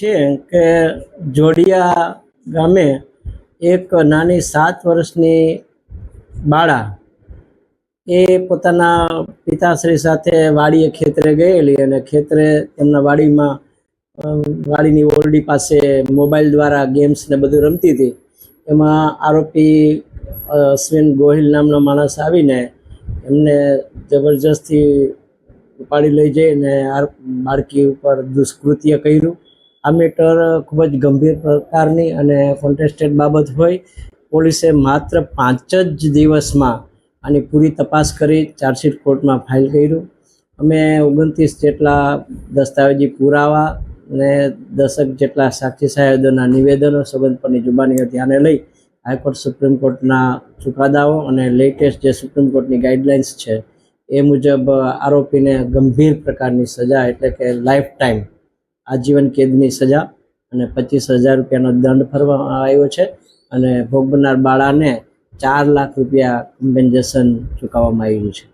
છે કે જોડિયા ગામે એક નાની 7 વર્ષની બાળા એ પોતાના પિતાશ્રી સાથે વાડીએ ખેતરે ગયેલી અને ખેતરે તેમના વાડીની ઓરડી પાસે મોબાઈલ દ્વારા ગેમ્સ ને બધું રમતી હતી। એમાં આરોપી અશ્વિન ગોહિલ નામનો માણસ આવીને એમને જબરજસ્તી ઉપાડી લઈ જઈને બાળકી ઉપર દુષ્કૃત્ય કર્યું। આ મેટર ખૂબ જ ગંભીર પ્રકારની અને કોન્ટેસ્ટેડ બાબત હોય પોલીસે માત્ર 5 જ દિવસમાં આની પૂરી તપાસ કરી ચાર્જશીટ કોર્ટમાં ફાઇલ કર્યું। અમે 29 જેટલા દસ્તાવેજી પુરાવા અને 10 જેટલા સાક્ષી સાહેબોના નિવેદનો સંબંધ પરની જુબાનીઓ ધ્યાને લઈ હાઈકોર્ટ સુપ્રીમ કોર્ટના ચુકાદાઓ અને લેટેસ્ટ જે સુપ્રીમ કોર્ટની ગાઈડલાઇન્સ છે એ મુજબ આરોપીને ગંભીર પ્રકારની સજા એટલે કે લાઈફ ટાઈમ આજીવન કેદની સજા અને 25,000 રૂપિયાનો દંડ ફરવામાં આવ્યો છે અને ભોગ બનનાર બાળાને 4 લાખ રૂપિયા કમ્પેન્સેશન ચૂકવવામાં આવ્યું છે।